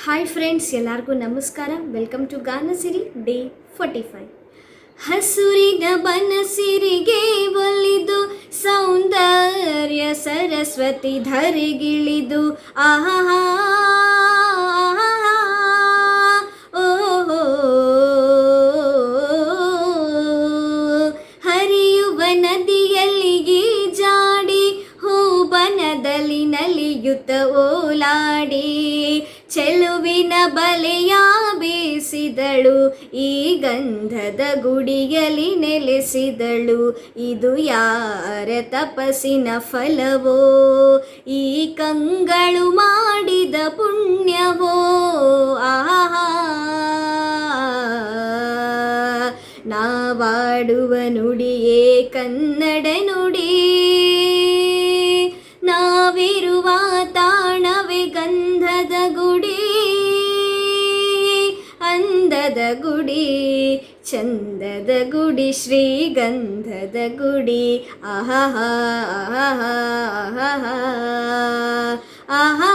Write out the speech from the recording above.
Hi friends, ಎಲ್ಲರಿಗೂ ನಮಸ್ಕಾರ. Welcome to Ganasiri day 45. ಹಸುರಿನ ಬನಸಿರಿಗೆ ಒಲಿದು ಸೌಂದರ್ಯ ಸರಸ್ವತಿ ಧರೆಗಿಳಿದು ಆಹಾ ಓಹೋ ಹರಿಯುವ ನದಿಯಲ್ಲಿ ಜಾಡಿ ಹೂಬನದಲ್ಲಿ ನಲಿಯುತ್ತ ಓಲಾಡಿ ಚೆಲುವಿನ ಬಲೆಯ ಬೀಸಿದಳು, ಈ ಗಂಧದ ಗುಡಿಯಲ್ಲಿ ನೆಲೆಸಿದಳು. ಇದು ಯಾರ ತಪಸ್ಸಿನ ಫಲವೋ, ಈ ಕಂಗಳು ಮಾಡಿದ ಪುಣ್ಯವೋ. ಆಹಾ ನಾವಾಡುವ ನುಡಿಯೇ ಕನ್ನಡ ನುಡಿ, ನಾವಿರುವ ತಾಣವೇ ಗಂಧದ ಗುಡಿ, ಅಂದದ ಗುಡಿ, ಚಂದದ ಗುಡಿ, ಶ್ರೀಗಂಧದ ಗುಡಿ. ಆಹಾ ಆಹಾ ಆಹಾ ಆಹಾ